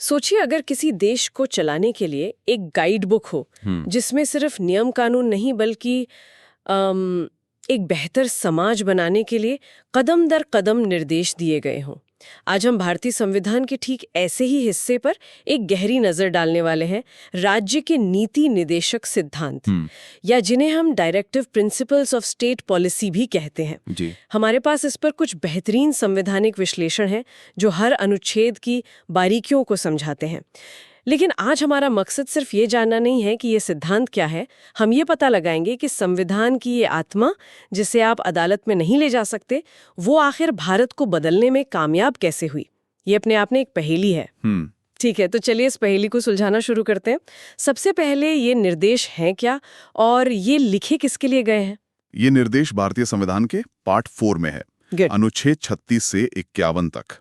सोचिए अगर किसी देश को चलाने के लिए एक गाइड बुक हो जिसमें सिर्फ नियम कानून नहीं बल्कि एक बेहतर समाज बनाने के लिए कदम दर कदम निर्देश दिए गए हों। आज हम भारतीय संविधान के ठीक ऐसे ही हिस्से पर एक गहरी नजर डालने वाले हैं, राज्य के नीति निदेशक सिद्धांत, या जिन्हें हम directive principles of state policy भी कहते हैं जी। हमारे पास इस पर कुछ बेहतरीन संवैधानिक विश्लेषण है जो हर अनुच्छेद की बारीकियों को समझाते हैं। लेकिन आज हमारा मकसद सिर्फ ये जानना नहीं है कि ये सिद्धांत क्या है, हम ये पता लगाएंगे कि संविधान की ये आत्मा, जिसे आप अदालत में नहीं ले जा सकते, वो आखिर भारत को बदलने में कामयाब कैसे हुई। ये अपने आप में एक पहेली है। ठीक है, तो चलिए इस पहेली को सुलझाना शुरू करते हैं। सबसे पहले ये निर्देश हैं क्या और ये लिखे किसके लिए गए हैं? ये निर्देश भारतीय संविधान के पार्ट 4 में है, अनुच्छेद 36 से 51 तक।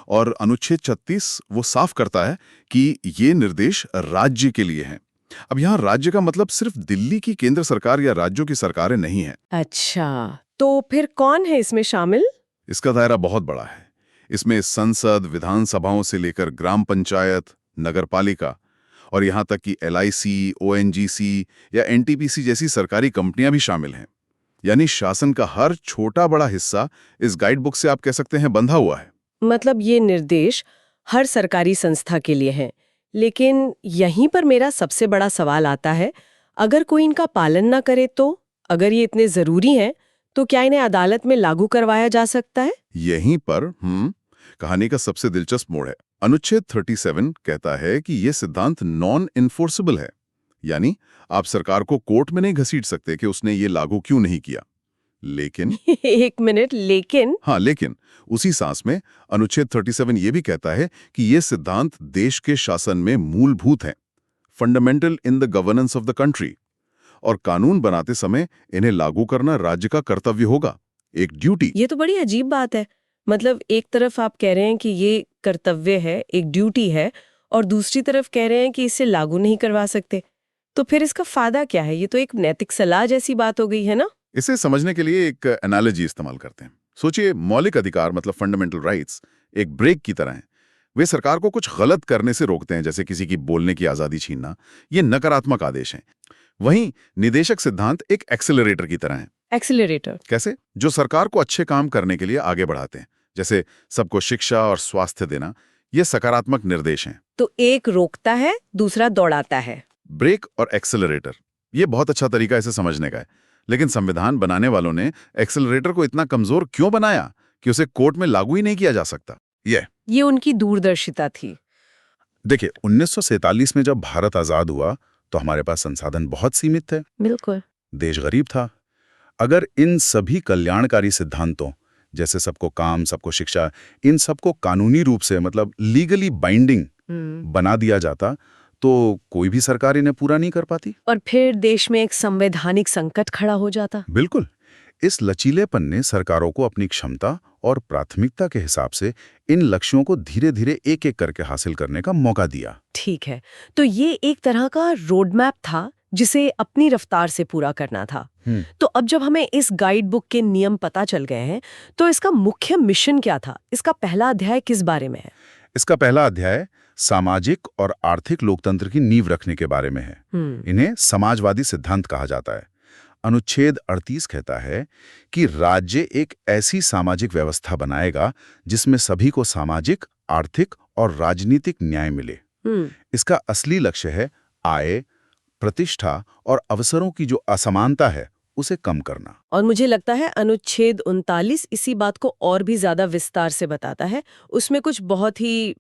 और अनुच्छेद 36 वो साफ करता है कि ये निर्देश राज्य के लिए हैं। अब यहाँ राज्य का मतलब सिर्फ दिल्ली की केंद्र सरकार या राज्यों की सरकारें नहीं है। अच्छा, तो फिर कौन है इसमें शामिल? इसका दायरा बहुत बड़ा है। इसमें संसद, विधानसभाओं से लेकर ग्राम पंचायत, नगरपालिका और यहाँ तक कि LIC, ONGC या NTPC जैसी सरकारी कंपनियां भी शामिल हैं। यानी शासन का हर छोटा बड़ा हिस्सा इस गाइड बुक से आप कह सकते हैं बंधा हुआ है। मतलब ये निर्देश हर सरकारी संस्था के लिए है। लेकिन यहीं पर मेरा सबसे बड़ा सवाल आता है, अगर कोई इनका पालन ना करे तो? अगर ये इतने जरूरी हैं, तो क्या इन्हें अदालत में लागू करवाया जा सकता है? यहीं पर कहानी का सबसे दिलचस्प मोड़ है। अनुच्छेद 37 कहता है कि यह सिद्धांत नॉन इन्फोर्सेबल है, यानी आप सरकार को कोर्ट में नहीं घसीट सकते कि उसने ये लागू क्यों नहीं किया। लेकिन एक मिनट, लेकिन? हाँ, लेकिन उसी सांस में अनुच्छेद 37 ये भी कहता है कि ये सिद्धांत देश के शासन में मूलभूत हैं, fundamental in the governance of the country, और कानून बनाते समय इन्हें लागू करना राज्य का कर्तव्य होगा, एक ड्यूटी। ये तो बड़ी अजीब बात है। मतलब एक तरफ आप कह रहे हैं कि ये कर्तव्य है, एक ड्यूटी है, और दूसरी तरफ कह रहे हैं कि इसे लागू नहीं करवा सकते। तो फिर इसका फायदा क्या है? ये तो एक नैतिक सलाह जैसी बात हो गई है ना? इसे समझने के लिए एक एनालॉजी इस्तेमाल करते हैं। सोचिए, मौलिक अधिकार मतलब फंडामेंटल राइट्स एक ब्रेक की तरह हैं। वे सरकार को कुछ गलत करने से रोकते हैं, जैसे किसी की बोलने की आजादी छीनना। ये नकारात्मक आदेश हैं। वहीं निदेशक सिद्धांत एक एक्सेलरेटर की तरह है। एक्सेलरेटर कैसे? जो सरकार को अच्छे काम करने के लिए आगे बढ़ाते हैं, जैसे सबको शिक्षा और स्वास्थ्य देना। ये सकारात्मक निर्देश हैं। तो एक रोकता है, दूसरा दौड़ाता है। ब्रेक और एक्सेलरेटर, ये बहुत अच्छा तरीका इसे समझने का है। लेकिन संविधान बनाने वालों ने एक्सेलरेटर को इतना कमजोर क्यों बनाया कि उसे कोर्ट में लागू ही नहीं किया जा सकता? ये उनकी दूरदर्शिता थी। देखिए, 1947 में जब भारत आजाद हुआ तो हमारे पास संसाधन बहुत सीमित थे। बिल्कुल। देश गरीब था। अगर इन सभी कल्याणकारी सिद्धांतों जैसे सबको काम, सबको शिक्षा, इन सबको कानूनी रूप से मतलब लीगली बाइंडिंग बना दिया जाता तो कोई भी सरकार इन्हें पूरा नहीं कर पाती, और फिर देश में एक संवैधानिक संकट खड़ा हो जाता। बिल्कुल। इस लचीलेपन ने सरकारों को अपनी क्षमता और प्राथमिकता के हिसाब से इन लक्ष्यों को धीरे धीरे एक एक करके हासिल करने का मौका दिया। ठीक है, तो ये एक तरह का रोड मैप था जिसे अपनी रफ्तार से पूरा करना था। तो अब जब हमें इस गाइड बुक के नियम पता चल गए हैं, तो इसका मुख्य मिशन क्या था? इसका पहला अध्याय किस बारे में है? इसका पहला अध्याय सामाजिक और आर्थिक लोकतंत्र की नींव रखने के बारे में है। इन्हें समाजवादी सिद्धांत कहा जाता है। अनुच्छेद 38 कहता है कि राज्य एक ऐसी सामाजिक व्यवस्था बनाएगा जिसमें सभी को सामाजिक, आर्थिक और राजनीतिक न्याय मिले। इसका असली लक्ष्य है आय, प्रतिष्ठा और अवसरों की जो असमानता है उसे कम करना। और मुझे लगता है अनुच्छेद 39 इसी बात को और भी ज्यादा विस्तार से बताता है। उसमें कुछ बहुत ही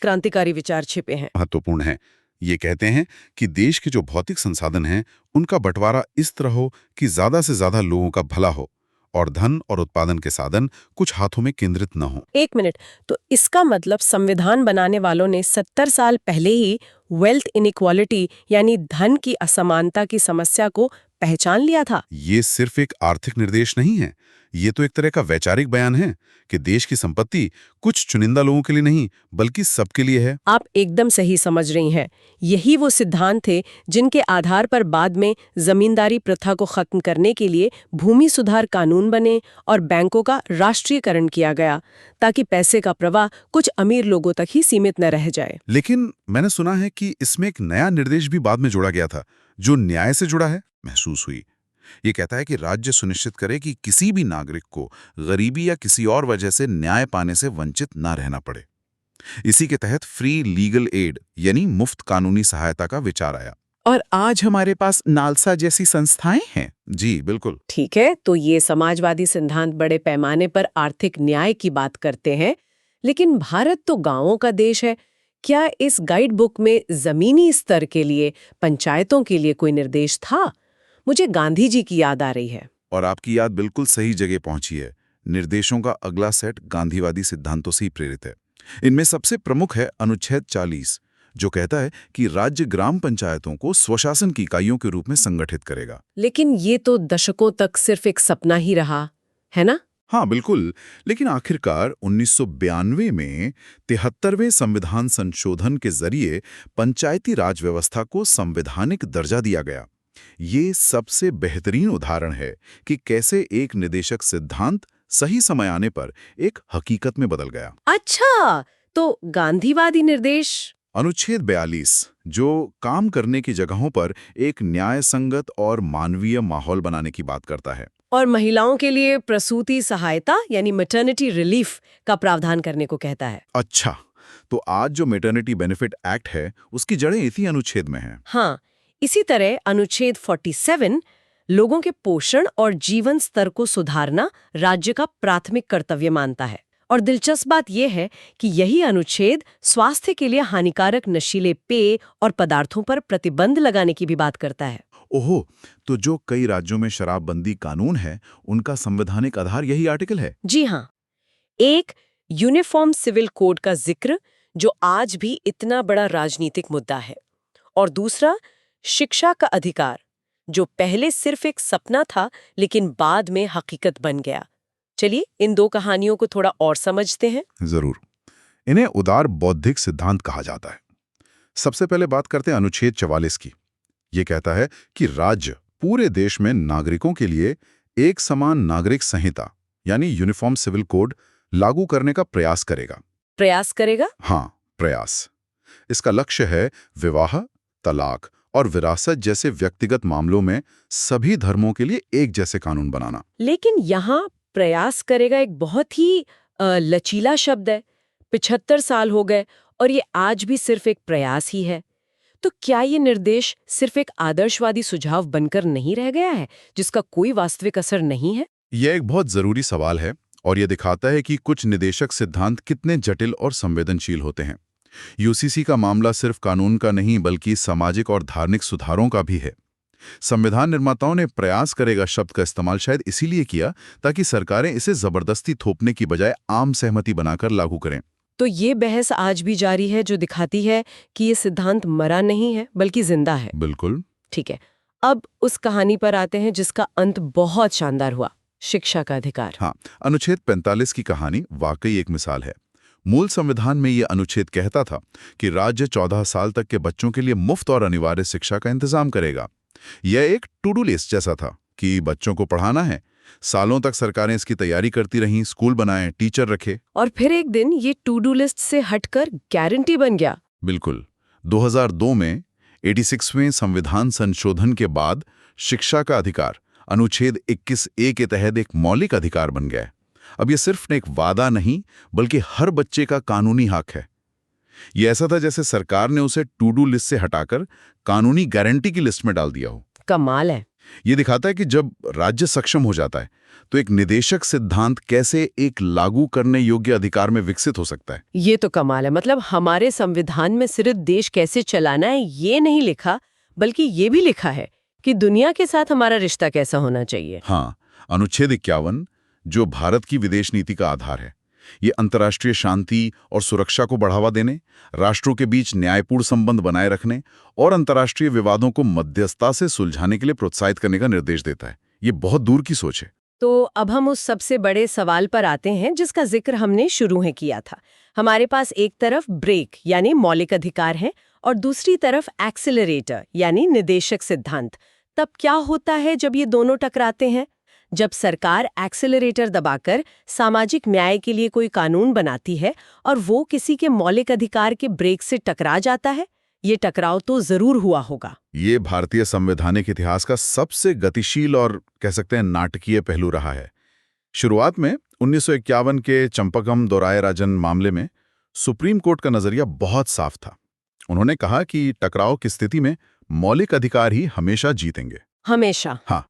क्रांतिकारी विचार छिपे हैं, महत्वपूर्ण है। ये कहते हैं कि देश के जो भौतिक संसाधन हैं उनका बंटवारा इस तरह हो कि ज्यादा से ज्यादा लोगों का भला हो और धन और उत्पादन के साधन कुछ हाथों में केंद्रित न हो। एक मिनट, तो इसका मतलब संविधान बनाने वालों ने 70 साल पहले ही वेल्थ इनइक्वालिटी यानी धन की असमानता की समस्या को पहचान लिया था। ये सिर्फ एक आर्थिक निर्देश नहीं है, ये तो एक तरह का वैचारिक बयान है कि देश की संपत्ति कुछ चुनिंदा लोगों के लिए नहीं बल्कि सबके लिए है। आप एकदम सही समझ रही हैं। यही वो सिद्धांत थे जिनके आधार पर बाद में जमींदारी प्रथा को खत्म करने के लिए भूमि सुधार कानून बने और बैंकों का राष्ट्रीयकरण किया गया, ताकि पैसे का प्रवाह कुछ अमीर लोगों तक ही सीमित न रह जाए। लेकिन मैंने सुना है कि इसमें एक नया निर्देश भी बाद में जोड़ा गया था जो न्याय से जुड़ा है महसूस हुई। ये कहता है कि राज्य सुनिश्चित करे कि किसी भी नागरिक को गरीबी या किसी और वजह से न्याय पाने से वंचित ना रहना पड़े। इसी के तहत फ्री लीगल एड यानी मुफ्त कानूनी सहायता का विचार आया। और आज हमारे पास नालसा जैसी संस्थाएं हैं। जी बिल्कुल। ठीक है, तो ये समाजवादी सिद्धांत बड़े पैमाने पर आर्थिक न्याय की बात करते हैं, लेकिन भारत तो गांवों का देश है। क्या इस गाइड बुक में जमीनी स्तर के लिए, पंचायतों के लिए कोई निर्देश था? मुझे गांधी जी की याद आ रही है। और आपकी याद बिल्कुल सही जगह पहुंची है। निर्देशों का अगला सेट गांधीवादी सिद्धांतों से ही प्रेरित है। इनमें सबसे प्रमुख है अनुच्छेद 40, जो कहता है कि राज्य ग्राम पंचायतों को स्वशासन की इकाइयों के रूप में संगठित करेगा। लेकिन ये तो दशकों तक सिर्फ एक सपना ही रहा, है ना? हाँ बिल्कुल, लेकिन आखिरकार 1992 में 73वें संविधान संशोधन के जरिए पंचायती राज व्यवस्था को संवैधानिक दर्जा दिया गया। ये सबसे बेहतरीन उदाहरण है कि कैसे एक निदेशक सिद्धांत सही समय आने पर एक हकीकत में बदल गया। अच्छा, तो गांधीवादी निर्देश अनुच्छेद 42 जो काम करने की जगहों पर एक न्याय संगत और मानवीय माहौल बनाने की बात करता है, और महिलाओं के लिए प्रसूति सहायता यानी मैटरनिटी रिलीफ का प्रावधान करने को कहता है। अच्छा, तो आज जो मैटरनिटी बेनिफिट एक्ट है उसकी जड़ें इसी अनुच्छेद में हैं। हाँ, इसी तरह अनुच्छेद 47 लोगों के पोषण और जीवन स्तर को सुधारना राज्य का प्राथमिक कर्तव्य मानता है। और दिलचस्प बात यह है कि यही अनुच्छेद स्वास्थ्य के लिए हानिकारक नशीले पेय और पदार्थों पर प्रतिबंध लगाने की भी बात करता है। ओहो, तो जो कई राज्यों में शराबबंदी कानून है उनका संवैधानिक आधार यही आर्टिकल है। जी हाँ, एक यूनिफॉर्म सिविल कोड का जिक्र जो आज भी इतना बड़ा राजनीतिक मुद्दा है, और दूसरा शिक्षा का अधिकार जो पहले सिर्फ एक सपना था लेकिन बाद में हकीकत बन गया। चलिए इन दो कहानियों को थोड़ा और समझते हैं। जरूर। इन्हें उदार बौद्धिक सिद्धांत कहा जाता है। सबसे पहले बात करते हैं अनुच्छेद 44 की। ये कहता है कि राज्य पूरे देश में नागरिकों के लिए एक समान नागरिक संहिता यानी यूनिफॉर्म सिविल कोड लागू करने का प्रयास करेगा। प्रयास करेगा? हाँ, प्रयास। इसका लक्ष्य है विवाह, तलाक और विरासत जैसे व्यक्तिगत मामलों में सभी धर्मों के लिए एक जैसे कानून बनाना। लेकिन यहाँ प्रयास करेगा एक बहुत ही लचीला शब्द है। 75 साल हो गए और ये आज भी सिर्फ एक प्रयास ही है। तो क्या ये निर्देश सिर्फ एक आदर्शवादी सुझाव बनकर नहीं रह गया है जिसका कोई वास्तविक असर नहीं है? यह एक बहुत जरूरी सवाल है और यह दिखाता है कि कुछ निदेशक सिद्धांत कितने जटिल और संवेदनशील होते हैं। यूसीसी का मामला सिर्फ कानून का नहीं बल्कि सामाजिक और धार्मिक सुधारों का भी है। संविधान निर्माताओं ने प्रयास करेगा शब्द का इस्तेमाल शायद इसीलिए किया ताकि सरकारें इसे जबरदस्ती थोपने की बजाय आम सहमति बनाकर लागू करें। तो ये बहस आज भी जारी है जो दिखाती है कि ये सिद्धांत मरा नहीं है बल्कि जिंदा है। बिल्कुल। ठीक है, अब उस कहानी पर आते हैं जिसका अंत बहुत शानदार हुआ, शिक्षा का अधिकार। हाँ, अनुच्छेद 45 की कहानी वाकई एक मिसाल है। मूल संविधान में यह अनुच्छेद कहता था कि राज्य 14 साल तक के बच्चों के लिए मुफ्त और अनिवार्य शिक्षा का इंतजाम करेगा। यह एक टू डू लिस्ट जैसा था कि बच्चों को पढ़ाना है। सालों तक सरकारें इसकी तैयारी करती रहीं, स्कूल बनाए, टीचर रखे, और फिर एक दिन ये टू डू लिस्ट से हटकर गारंटी बन गया। बिल्कुल। 2002 में 86वें संविधान संशोधन के बाद शिक्षा का अधिकार अनुच्छेद 21A के तहत एक मौलिक अधिकार बन गया। अब यह सिर्फ एक वादा नहीं बल्कि हर बच्चे का कानूनी हक है। यह ऐसा था जैसे सरकार ने उसे टू डू लिस्ट से हटाकर कानूनी गारंटी की लिस्ट में डाल दिया हो। कमाल है। यह दिखाता है कि जब राज्य सक्षम हो जाता है तो एक निदेशक सिद्धांत कैसे एक लागू करने योग्य अधिकार में विकसित हो सकता है। ये तो कमाल है। मतलब हमारे संविधान में सिर्फ देश कैसे चलाना है ये नहीं लिखा, बल्कि ये भी लिखा है कि दुनिया के साथ हमारा रिश्ता कैसा होना चाहिए। हाँ, अनुच्छेद 51 जो भारत की विदेश नीति का आधार है, ये अंतर्राष्ट्रीय शांति और सुरक्षा को बढ़ावा देने, राष्ट्रों के बीच न्यायपूर्ण संबंध बनाए रखने और अंतर्राष्ट्रीय विवादों को मध्यस्थता से सुलझाने के लिए प्रोत्साहित करने का निर्देश देता है। ये बहुत दूर की सोच है। तो अब हम उस सबसे बड़े सवाल पर आते हैं जिसका जिक्र हमने शुरू में किया था। हमारे पास एक तरफ ब्रेक यानी मौलिक अधिकार है और दूसरी तरफ एक्सेलरेटर यानी निदेशक सिद्धांत। तब क्या होता है जब ये दोनों टकराते हैं? जब सरकार एक्सेलरेटर दबाकर सामाजिक न्याय के लिए कोई कानून बनाती है और वो किसी के मौलिक अधिकार के ब्रेक से टकरा जाता है, ये टकराव तो जरूर हुआ होगा। ये भारतीय संवैधानिक इतिहास का सबसे गतिशील और कह सकते हैं नाटकीय पहलू रहा है। शुरुआत में 1951 के चंपकम दोरायराजन मामले में सुप्रीम कोर्ट का नजरिया बहुत साफ था। उन्होंने कहा कि टकराव की स्थिति में मौलिक अधिकार ही हमेशा जीतेंगे। हमेशा? हाँ।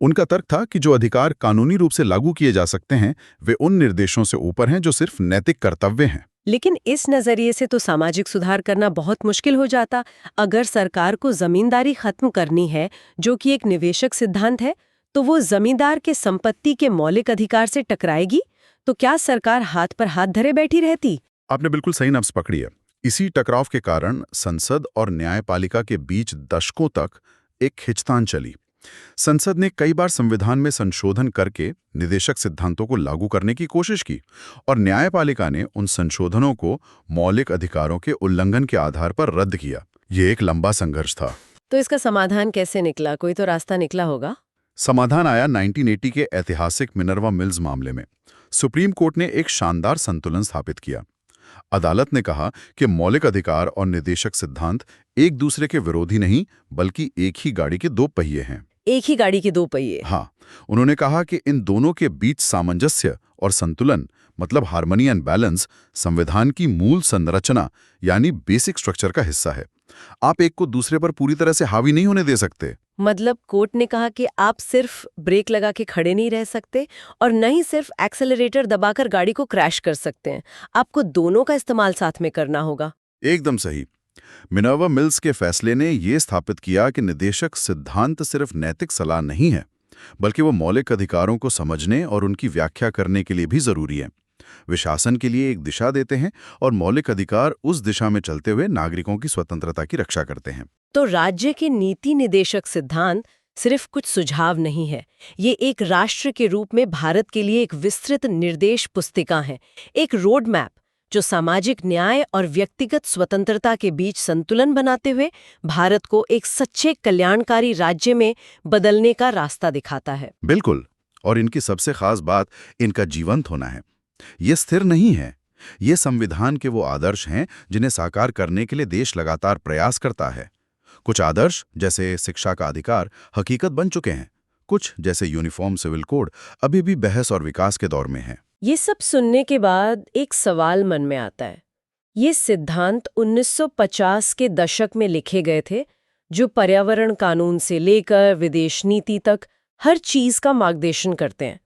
उनका तर्क था कि जो अधिकार कानूनी रूप से लागू किए जा सकते हैं वे उन निर्देशों से ऊपर हैं जो सिर्फ नैतिक कर्तव्य हैं। लेकिन इस नजरिए से तो सामाजिक सुधार करना बहुत मुश्किल हो जाता। अगर सरकार को जमींदारी खत्म करनी है, जो कि एक निवेशक सिद्धांत है, तो वो जमींदार के संपत्ति के मौलिक अधिकार से टकराएगी। तो क्या सरकार हाथ पर हाथ धरे बैठी रहती? आपने बिल्कुल सही नब्ज पकड़ी है। इसी टकराव के कारण संसद और न्यायपालिका के बीच दशकों तक एक खिंचतान चली। संसद ने कई बार संविधान में संशोधन करके निदेशक सिद्धांतों को लागू करने की कोशिश की और न्यायपालिका ने उन संशोधनों को मौलिक अधिकारों के उल्लंघन के आधार पर रद्द किया। ये एक लंबा संघर्ष था। तो इसका समाधान कैसे निकला? कोई तो रास्ता निकला होगा। समाधान आया 1980 के ऐतिहासिक मिनर्वा मिल्स मामले में। सुप्रीम कोर्ट ने एक शानदार संतुलन स्थापित किया। अदालत ने कहा कि मौलिक अधिकार और निदेशक सिद्धांत एक दूसरे के विरोधी नहीं, बल्कि एक ही गाड़ी के दो पहिए हैं। एक ही गाड़ी के दो पहिए? हाँ। उन्होंने कहा कि इन दोनों के बीच सामंजस्य और संतुलन, मतलब हार्मनी एंड बैलेंस, संविधान की मूल संरचना यानी बेसिक स्ट्रक्चर का हिस्सा है। आप एक को दूसरे पर पूरी तरह से हावी नहीं होने दे सकते। मतलब कोर्ट ने कहा कि आप सिर्फ ब्रेक लगा के खड़े नहीं रह सकते और न ही सिर्फ एक्सेलरेटर दबाकर गाड़ी को क्रैश कर सकते हैं। आपको दोनों का इस्तेमाल साथ में करना होगा। एकदम सही। मिनर्वा मिल्स के फैसले ने यह स्थापित किया कि निदेशक सिद्धांत सिर्फ नैतिक सलाह नहीं है, बल्कि वो मौलिक अधिकारों को समझने और उनकी व्याख्या करने के लिए भी जरूरी है। वे शासन के लिए एक दिशा देते हैं और मौलिक अधिकार उस दिशा में चलते हुए नागरिकों की स्वतंत्रता की रक्षा करते हैं। तो राज्य के नीति निदेशक सिद्धांत सिर्फ कुछ सुझाव नहीं है, ये एक राष्ट्र के रूप में भारत के लिए एक विस्तृत निर्देश पुस्तिका है, एक रोड मैप जो सामाजिक न्याय और व्यक्तिगत स्वतंत्रता के बीच संतुलन बनाते हुए भारत को एक सच्चे कल्याणकारी राज्य में बदलने का रास्ता दिखाता है। बिल्कुल। और इनकी सबसे खास बात इनका जीवंत होना है। ये स्थिर नहीं है। ये संविधान के वो आदर्श हैं जिन्हें साकार करने के लिए देश लगातार प्रयास करता है। कुछ आदर्श, जैसे शिक्षा का अधिकार, हकीकत बन चुके हैं। कुछ, जैसे यूनिफॉर्म सिविल कोड, अभी भी बहस और विकास के दौर में हैं। ये सब सुनने के बाद एक सवाल मन में आता है। ये सिद्धांत 1950 के दशक में लिखे गए थे, जो पर्यावरण कानून से लेकर विदेश नीति तक हर चीज का मार्गदर्शन करते हैं।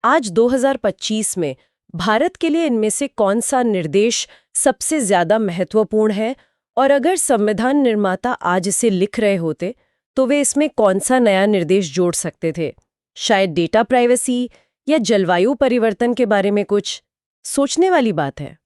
आज 2025 में भारत के लिए इनमें से कौन सा निर्देश सबसे ज्यादा महत्वपूर्ण है? और अगर संविधान निर्माता आज इसे लिख रहे होते तो वे इसमें कौन सा नया निर्देश जोड़ सकते थे? शायद डेटा प्राइवेसी या जलवायु परिवर्तन के बारे में कुछ? सोचने वाली बात है।